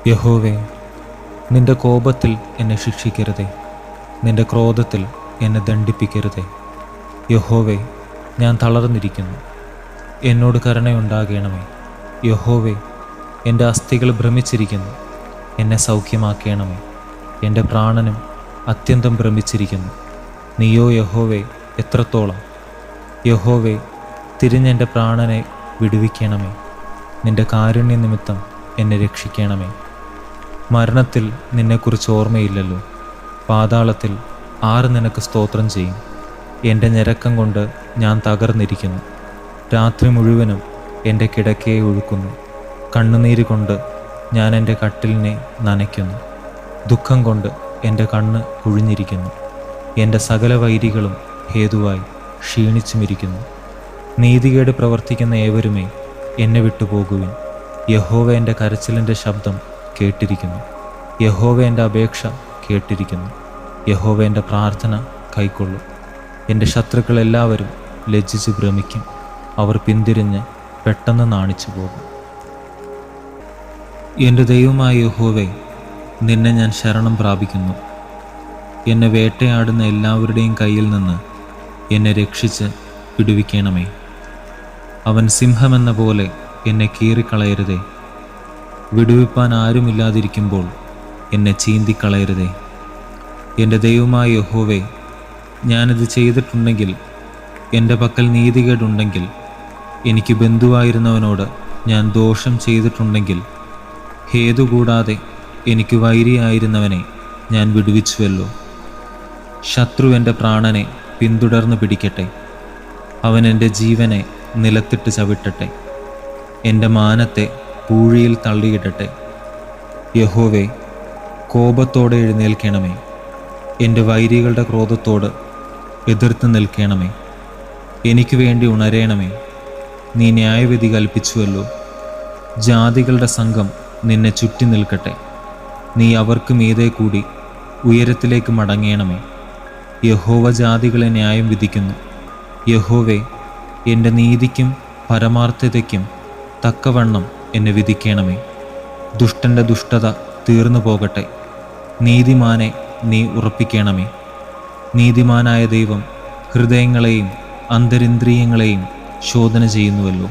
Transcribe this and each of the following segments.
യഹോവേ, നിന്റെ കോപത്തിൽ എന്നെ ശിക്ഷിക്കരുതേ, നിന്റെ ക്രോധത്തിൽ എന്നെ ദണ്ഡിപ്പിക്കരുതേ. യഹോവേ, ഞാൻ തളർന്നിരിക്കുന്നു, എന്നോട് കരുണയുണ്ടാകണമേ. യഹോവേ, എൻ്റെ അസ്ഥികൾ ഭ്രമിച്ചിരിക്കുന്നു, എന്നെ സൗഖ്യമാക്കണമേ. എൻ്റെ പ്രാണനും അത്യന്തം ഭ്രമിച്ചിരിക്കുന്നു. നീയോ യഹോവേ എത്രത്തോളം? യഹോവേ, തിരിഞ്ഞെൻ്റെ പ്രാണനെ വിടുവിക്കണമേ. നിന്റെ കാരുണ്യ നിമിത്തം എന്നെ രക്ഷിക്കണമേ. മരണത്തിൽ നിന്നെക്കുറിച്ച് ഓർമ്മയില്ലല്ലോ, പാതാളത്തിൽ ആര് നിനക്ക് സ്തോത്രം ചെയ്യും? എൻ്റെ ഞരക്കം കൊണ്ട് ഞാൻ തകർന്നിരിക്കുന്നു, രാത്രി മുഴുവനും എൻ്റെ കിടക്കയെ ഒഴുക്കുന്നു. കണ്ണുനീര് കൊണ്ട് ഞാൻ എൻ്റെ കട്ടിലിനെ നനയ്ക്കുന്നു, ദുഃഖം കൊണ്ട് എൻ്റെ കണ്ണ് കുഴിഞ്ഞിരിക്കുന്നു. എൻ്റെ സകല വൈരികളും ഹേതുവായി ക്ഷീണിച്ചുമിരിക്കുന്നു. നീതികേട് പ്രവർത്തിക്കുന്ന ഏവരുമേ എന്നെ വിട്ടുപോകുവിൻ. യഹോവ എൻ്റെ കരച്ചിലിൻ്റെ ശബ്ദം കേട്ടിരിക്കുന്നു, യഹോവ എൻ്റെ അപേക്ഷ കേട്ടിരിക്കുന്നു. യഹോവ എൻ്റെ പ്രാർത്ഥന കൈക്കൊള്ളും. എൻ്റെ ശത്രുക്കൾ എല്ലാവരും ലജ്ജിച്ച് ഭ്രമിക്കും, അവർ പിന്തിരിഞ്ഞ് പെട്ടെന്ന് നാണിച്ചു പോകും. എൻ്റെ ദൈവമായ യഹോവേ, നിന്നെ ഞാൻ ശരണം പ്രാപിക്കുന്നു. എന്നെ വേട്ടയാടുന്ന എല്ലാവരുടെയും കയ്യിൽ നിന്ന് എന്നെ രക്ഷിച്ച് വിടുവിക്കണമേ. അവൻ സിംഹമെന്ന പോലെ എന്നെ കീറിക്കളയരുതേ, വിടുവിപ്പാൻ ആരുമില്ലാതിരിക്കുമ്പോൾ എന്നെ ചീന്തിക്കളയരുതേ. എൻ്റെ ദൈവമായ യഹോവേ, ഞാനിത് ചെയ്തിട്ടുണ്ടെങ്കിൽ, എൻ്റെ പക്കൽ നീതികേടുണ്ടെങ്കിൽ, എനിക്ക് ബന്ധുവായിരുന്നവനോട് ഞാൻ ദോഷം ചെയ്തിട്ടുണ്ടെങ്കിൽ, ഹേതുകൂടാതെ എനിക്ക് വൈരിയായിരുന്നവനെ ഞാൻ വിടുവിച്ചുവല്ലോ. ശത്രു എൻ്റെ പ്രാണനെ പിന്തുടർന്നു പിടിക്കട്ടെ, അവൻ എൻ്റെ ജീവനെ നിലത്തിട്ട് ചവിട്ടട്ടെ, എൻ്റെ മാനത്തെ പൂഴിയിൽ തള്ളിയിടട്ടെ. യഹോവേ, കോപത്തോടെ എഴുന്നേൽക്കണമേ, എൻ്റെ വൈരികളുടെ ക്രോധത്തോട് എതിർത്ത് നിൽക്കണമേ. എനിക്ക് വേണ്ടി ഉണരേണമേ, നീ ന്യായവിധി കൽപ്പിച്ചുവല്ലോ. ജാതികളുടെ സംഘം നിന്നെ ചുറ്റി നിൽക്കട്ടെ, നീ അവർക്ക് മീതെ കൂടി ഉയരത്തിലേക്ക് മടങ്ങേണമേ. യഹോവ ജാതികളെ ന്യായം വിധിക്കുന്നു. യഹോവേ, എൻ്റെ നീതിക്കും പരമാർത്ഥതയ്ക്കും തക്കവണ്ണം എന്നെ വിധിക്കണമേ. ദുഷ്ടൻ്റെ ദുഷ്ടത തീർന്നു പോകട്ടെ, നീതിമാനെ നീ ഉറപ്പിക്കണമേ. നീതിമാനായ ദൈവം ഹൃദയങ്ങളെയും അന്തരിന്ദ്രിയങ്ങളെയും ശോധന ചെയ്യുന്നുവല്ലോ.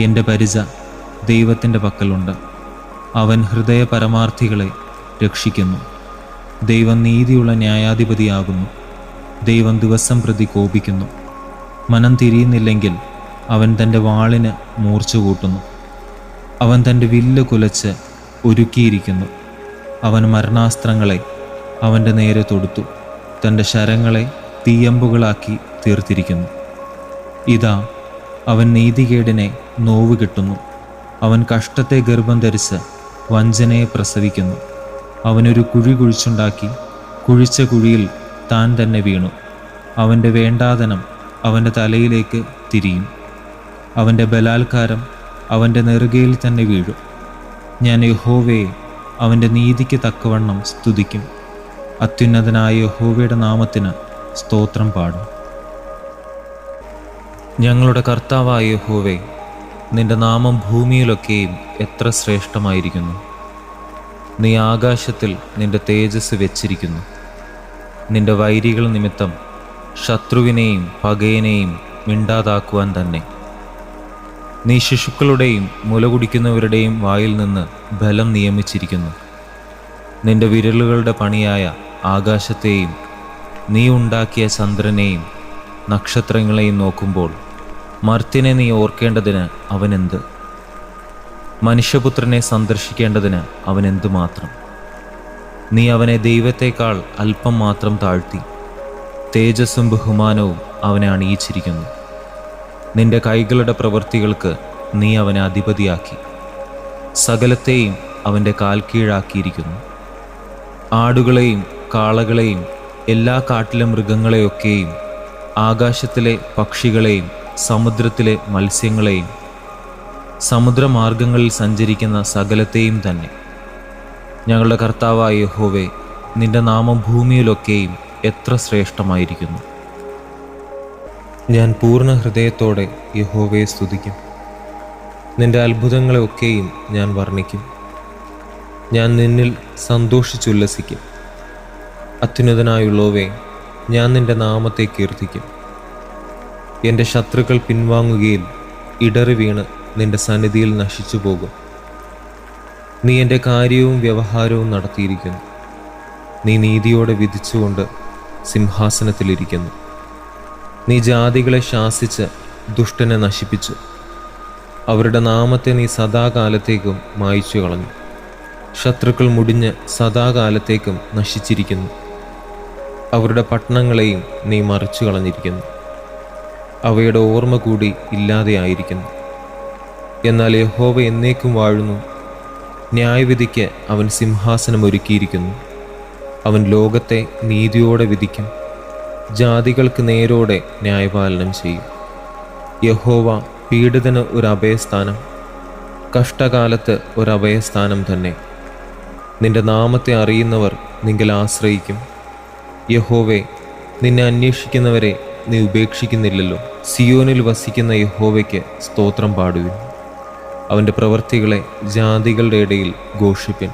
എൻ്റെ പരിച ദൈവത്തിൻ്റെ പക്കലുണ്ട്, അവൻ ഹൃദയ പരമാർത്ഥികളെ രക്ഷിക്കുന്നു. ദൈവം നീതിയുള്ള ന്യായാധിപതിയാകുന്നു. ദൈവം ദിവസം പ്രതി കോപിക്കുന്നു. മനം തിരിയുന്നില്ലെങ്കിൽ അവൻ തൻ്റെ വാളിന് മൂർച്ച കൂട്ടുന്നു. അവൻ തൻ്റെ വില്ല് കുലച്ച് ഒരുക്കിയിരിക്കുന്നു. അവൻ മരണാസ്ത്രങ്ങളെ അവൻ്റെ നേരെ തൊടുത്തു, തൻ്റെ ശരങ്ങളെ തീയമ്പുകളാക്കി തീർത്തിരിക്കുന്നു. ഇതാ, അവൻ നീതികേടിനെ നോവ് കിട്ടുന്നു. അവൻ കഷ്ടത്തെ ഗർഭം ധരിച്ച് വഞ്ചനയെ പ്രസവിക്കുന്നു. അവനൊരു കുഴി കുഴിച്ചുണ്ടാക്കി കുഴിച്ച കുഴിയിൽ താൻ തന്നെ വീണു. അവൻ്റെ വേണ്ടാതനം അവൻ്റെ തലയിലേക്ക് തിരിയും. അവൻ്റെ ബലാത്കാരം അവൻ്റെ നെറുകയിൽ തന്നെ വീഴും. ഞാൻ യഹോവയെ അവൻ്റെ നീതിക്ക് തക്കവണ്ണം സ്തുതിക്കും. അത്യുന്നതനായ യഹോവയുടെ നാമത്തിന് സ്തോത്രം പാടും. ഞങ്ങളുടെ കർത്താവായ യഹോവേ, നിന്റെ നാമം ഭൂമിയിലൊക്കെയും എത്ര ശ്രേഷ്ഠമായിരിക്കുന്നു. നീ ആകാശത്തിൽ നിന്റെ തേജസ് വെച്ചിരിക്കുന്നു. നിന്റെ വൈരികൾ നിമിത്തം ശത്രുവിനെയും പകയനെയും മിണ്ടാതാക്കുവാൻ തന്നെ. നീ ശിശുക്കളുടെയും മുലകുടിക്കുന്നവരുടെയും വായിൽ നിന്ന് ബലം നിയമിച്ചിരിക്കുന്നു. നിന്റെ വിരലുകളുടെ പണിയായ ആകാശത്തെയും നീ ഉണ്ടാക്കിയ ചന്ദ്രനെയും നക്ഷത്രങ്ങളെയും നോക്കുമ്പോൾ മർത്യനെ നീ ഓർക്കേണ്ടതിന് അവനെന്ത്? മനുഷ്യപുത്രനെ സന്ദർശിക്കേണ്ടതിന് അവനെന്തുമാത്രം? നീ അവനെ ദൈവത്തേക്കാൾ അല്പം മാത്രം താഴ്ത്തി, തേജസ്സും ബഹുമാനവും അവനെ അണിയിച്ചിരിക്കുന്നു. നിന്റെ കൈകളുടെ പ്രവൃത്തികൾക്ക് നീ അവനെ അധിപതിയാക്കി, സകലത്തെയും അവൻ്റെ കാൽ കീഴാക്കിയിരിക്കുന്നു. ആടുകളെയും കാളകളെയും എല്ലാ കാട്ടിലെ മൃഗങ്ങളെയൊക്കെയും ആകാശത്തിലെ പക്ഷികളെയും സമുദ്രത്തിലെ മത്സ്യങ്ങളെയും സമുദ്രമാർഗങ്ങളിൽ സഞ്ചരിക്കുന്ന സകലത്തെയും തന്നെ. ഞങ്ങളുടെ കർത്താവായ യഹോവേ, നിന്റെ നാമം ഭൂമിയിലൊക്കെയും എത്ര ശ്രേഷ്ഠമായിരിക്കുന്നു. ഞാൻ പൂർണ്ണ ഹൃദയത്തോടെ യഹോവയെ സ്തുതിക്കും. നിന്റെ അത്ഭുതങ്ങളെയൊക്കെയും ഞാൻ വർണ്ണിക്കും. ഞാൻ നിന്നിൽ സന്തോഷിച്ചുല്ലസിക്കും. അത്യുന്നതനായുള്ളവേ, ഞാൻ നിന്റെ നാമത്തെ കീർത്തിക്കും. എൻ്റെ ശത്രുക്കൾ പിൻവാങ്ങുകയിൽ ഇടറി വീണ് നിന്റെ സന്നിധിയിൽ നശിച്ചു പോകും. നീ എൻ്റെ കാര്യവും വ്യവഹാരവും നടത്തിയിരിക്കുന്നു. നീ നീതിയോടെ വിധിച്ചുകൊണ്ട് സിംഹാസനത്തിലിരിക്കുന്നു. നീ ജാതികളെ ശാസിച്ച് ദുഷ്ടനെ നശിപ്പിച്ചു. അവരുടെ നാമത്തെ നീ സദാകാലത്തേക്കും മായ്ച്ചു കളഞ്ഞു. ശത്രുക്കൾ മുടിഞ്ഞ് സദാകാലത്തേക്കും നശിച്ചിരിക്കുന്നു. അവരുടെ പട്ടണങ്ങളെയും നീ മറിച്ചു കളഞ്ഞിരിക്കുന്നു. അവയുടെ ഓർമ്മ കൂടി ഇല്ലാതെയായിരിക്കുന്നു. എന്നാൽ യഹോവ എന്നേക്കും വാഴുന്നു. ന്യായവിധിക്ക് അവൻ സിംഹാസനം ഒരുക്കിയിരിക്കുന്നു. അവൻ ലോകത്തെ നീതിയോടെ വിധിക്കും. ജാതികൾക്ക് നേരോടെ ന്യായപാലനം ചെയ്യും. യഹോവ പീഡിതന് ഒരു അഭയസ്ഥാനം, കഷ്ടകാലത്ത് ഒരു അഭയസ്ഥാനം തന്നെ. നിന്റെ നാമത്തെ അറിയുന്നവർ നിങ്കിൽ ആശ്രയിക്കും. യഹോവേ, നിന്നെ അന്വേഷിക്കുന്നവരെ നീ ഉപേക്ഷിക്കുന്നില്ലല്ലോ. സിയോനിൽ വസിക്കുന്ന യഹോവയ്ക്ക് സ്തോത്രം പാടുവിൻ. അവൻ്റെ പ്രവൃത്തികളെ ജാതികളുടെ ഇടയിൽ ഘോഷിപ്പിൻ.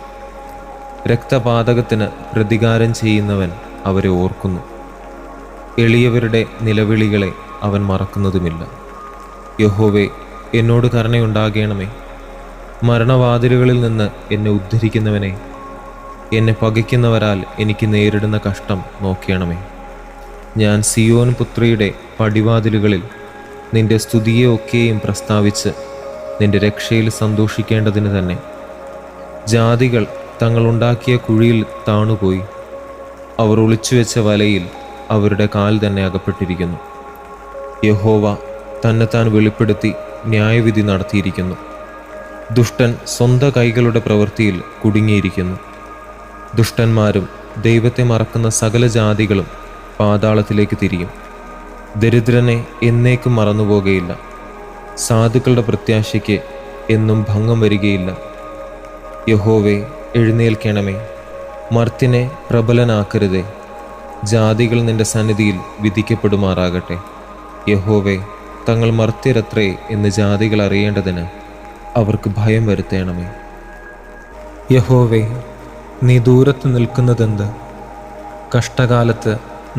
രക്തപാതകത്തിന് പ്രതികാരം ചെയ്യുന്നവൻ അവരെ ഓർക്കുന്നു. എളിയവരുടെ നിലവിളികളെ അവൻ മറക്കുന്നതുമില്ല. യഹോവേ, എന്നോട് കരുണയുണ്ടാകണമേ. മരണവാതിലുകളിൽ നിന്ന് എന്നെ ഉദ്ധരിക്കുന്നവനെ, എന്നെ പകയ്ക്കുന്നവരാൽ എനിക്ക് നേരിടുന്ന കഷ്ടം നോക്കണമേ. ഞാൻ സിയോൻ പുത്രിയുടെ പടിവാതിലുകളിൽ നിന്റെ സ്തുതിയെ ഒക്കെയും പ്രസ്താവിച്ച് നിന്റെ രക്ഷയിൽ സന്തോഷിക്കേണ്ടതിന് തന്നെ. ജാതികൾ തങ്ങളുണ്ടാക്കിയ കുഴിയിൽ താണുപോയി. അവർ ഒളിച്ചുവെച്ച വലയിൽ അവരുടെ കാൽ തന്നെ അകപ്പെട്ടിരിക്കുന്നു. യഹോവ തന്നെത്താൻ വെളിപ്പെടുത്തി ന്യായവിധി നടത്തിയിരിക്കുന്നു. ദുഷ്ടൻ സ്വന്തം കൈകളുടെ പ്രവൃത്തിയിൽ കുടുങ്ങിയിരിക്കുന്നു. ദുഷ്ടന്മാരും ദൈവത്തെ മറക്കുന്ന സകല ജാതികളും പാതാളത്തിലേക്ക് തിരിയും. ദരിദ്രനെ എന്നേക്കും മറന്നുപോകുകയില്ല. സാധുക്കളുടെ പ്രത്യാശയ്ക്ക് എന്നും ഭംഗം വരികയില്ല. യഹോവേ, എഴുന്നേൽക്കണമേ. മർത്യനെ പ്രബലനാക്കരുതേ. ജാതികൾ നിന്റെ സന്നിധിയിൽ വിധിക്കപ്പെടുമാറാകട്ടെ. യഹോവേ, തങ്ങൾ മർത്യരത്രേ എന്ന് ജാതികൾ അറിയേണ്ടതിന് അവർക്ക് ഭയം വരുത്തേണമേ. യഹോവേ, നീ ദൂരത്ത് നിൽക്കുന്നതെന്ത്? കഷ്ടകാലത്ത്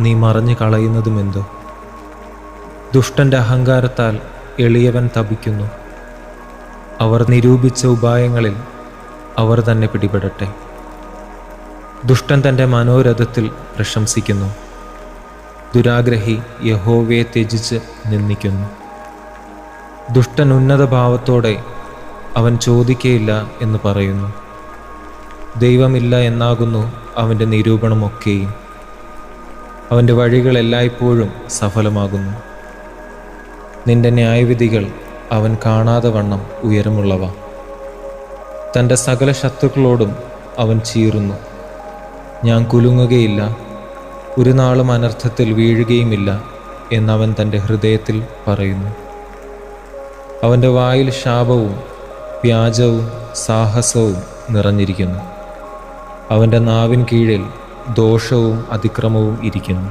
നീ മറഞ്ഞു കളയുന്നതുമെന്തോ? ദുഷ്ടന്റെ അഹങ്കാരത്താൽ എളിയവൻ തപിക്കുന്നു. അവർ നിരൂപിച്ച ഉപായങ്ങളിൽ അവർ തന്നെ പിടിപെടട്ടെ. ദുഷ്ടൻ തൻ്റെ മനോരഥത്തിൽ പ്രശംസിക്കുന്നു. ദുരാഗ്രഹി യഹോവയെ ത്യജിച്ച് നിന്ദിക്കുന്നു. ദുഷ്ടൻ ഉന്നത ഭാവത്തോടെ അവൻ ചോദിക്കയില്ല എന്ന് പറയുന്നു. ദൈവമില്ല എന്നാകുന്നു അവൻ്റെ നിരൂപണമൊക്കെയും. അവൻ്റെ വഴികൾ എല്ലായ്പ്പോഴും സഫലമാകുന്നു. നിന്റെ ന്യായവിധികൾ അവൻ കാണാതെ വണ്ണം ഉയരമുള്ളവ. തൻ്റെ സകല ശത്രുക്കളോടും അവൻ ചീറുന്നു. ഞാൻ കുലുങ്ങുകയില്ല, ഒരു നാളും അനർത്ഥത്തിൽ വീഴുകയുമില്ല എന്നവൻ തൻ്റെ ഹൃദയത്തിൽ പറയുന്നു. അവൻ്റെ വായിൽ ശാപവും വ്യാജവും സാഹസവും നിറഞ്ഞിരിക്കുന്നു. അവൻ്റെ നാവിൻ കീഴിൽ ദോഷവും അതിക്രമവും ഇരിക്കുന്നു.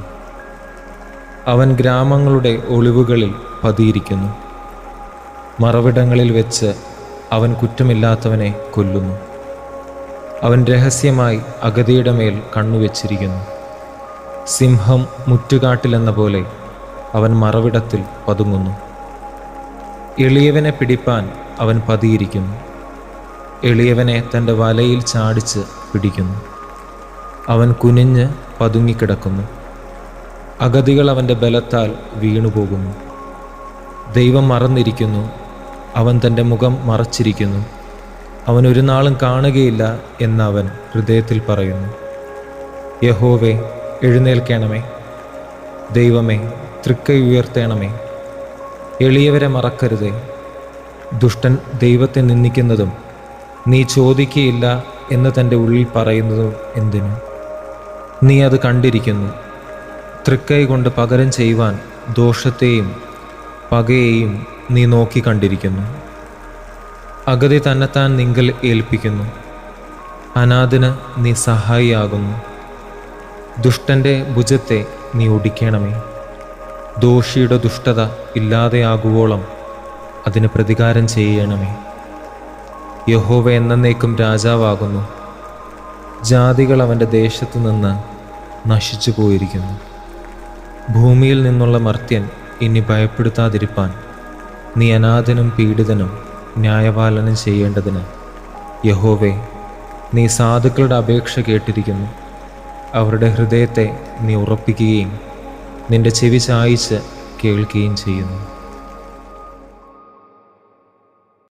അവൻ ഗ്രാമങ്ങളുടെ ഒളിവുകളിൽ പതിയിരിക്കുന്നു. മറവിടങ്ങളിൽ വെച്ച് അവൻ കുറ്റമില്ലാത്തവനെ കൊല്ലുന്നു. അവൻ രഹസ്യമായി അഗതിയുടെ മേൽ കണ്ണുവെച്ചിരിക്കുന്നു. സിംഹം മുറ്റുകാട്ടിലെന്ന പോലെ അവൻ മറവിടത്തിൽ പതുങ്ങുന്നു. എളിയവനെ പിടിപ്പാൻ അവൻ പതിയിരിക്കുന്നു. എളിയവനെ തൻ്റെ വലയിൽ ചാടിച്ച് പിടിക്കുന്നു. അവൻ കുനിഞ്ഞ് പതുങ്ങിക്കിടക്കുന്നു. അഗതികൾ അവൻ്റെ ബലത്താൽ വീണുപോകുന്നു. ദൈവം മറന്നിരിക്കുന്നു. അവൻ തൻ്റെ മുഖം മറച്ചിരിക്കുന്നു. അവൻ ഒരു നാളും കാണുകയില്ല എന്ന് അവൻ ഹൃദയത്തിൽ പറയുന്നു. യഹോവേ, എഴുന്നേൽക്കണമേ. ദൈവമേ, തൃക്കൈ ഉയർത്തേണമേ. എളിയവരെ മറക്കരുതേ. ദുഷ്ടൻ ദൈവത്തെ നിന്ദിക്കുന്നതും നീ ചോദിക്കുകയില്ല എന്ന് തൻ്റെ ഉള്ളിൽ പറയുന്നതും എന്തിനു? നീ അത് കണ്ടിരിക്കുന്നു. തൃക്കൈ കൊണ്ട് പകരം ചെയ്യുവാൻ ദോഷത്തെയും പകയെയും നീ നോക്കി കണ്ടിരിക്കുന്നു. അഗതി തന്നെത്താൻ നിങ്കൽ ഏൽപ്പിക്കുന്നു. അനാഥന് നീ സഹായിയാകുന്നു. ദുഷ്ടൻ്റെ ഭുജത്തെ നീ ഒടിക്കണമേ. ദോഷിയുടെ ദുഷ്ടത ഇല്ലാതെയാകുവോളം അതിന് പ്രതികാരം ചെയ്യണമേ. യഹോവ എന്നേക്കും രാജാവാകുന്നു. ജാതികൾ അവൻ്റെ ദേശത്തു നിന്ന് നശിച്ചു പോയിരിക്കുന്നു. ഭൂമിയിൽ നിന്നുള്ള മർത്യൻ ഇനി ഭയപ്പെടുത്താതിരിപ്പാൻ നീ അനാഥനും പീഡിതനും ന്യായപാലനം ചെയ്യേണ്ടതിന് യഹോവേ, നീ സാധുക്കളുടെ അപേക്ഷ കേട്ടിരിക്കുന്നു. അവരുടെ ഹൃദയത്തെ നീ ഉറപ്പിക്കുകയും നിന്റെ ചെവി ചായിച്ച് കേൾക്കുകയും ചെയ്യുന്നു.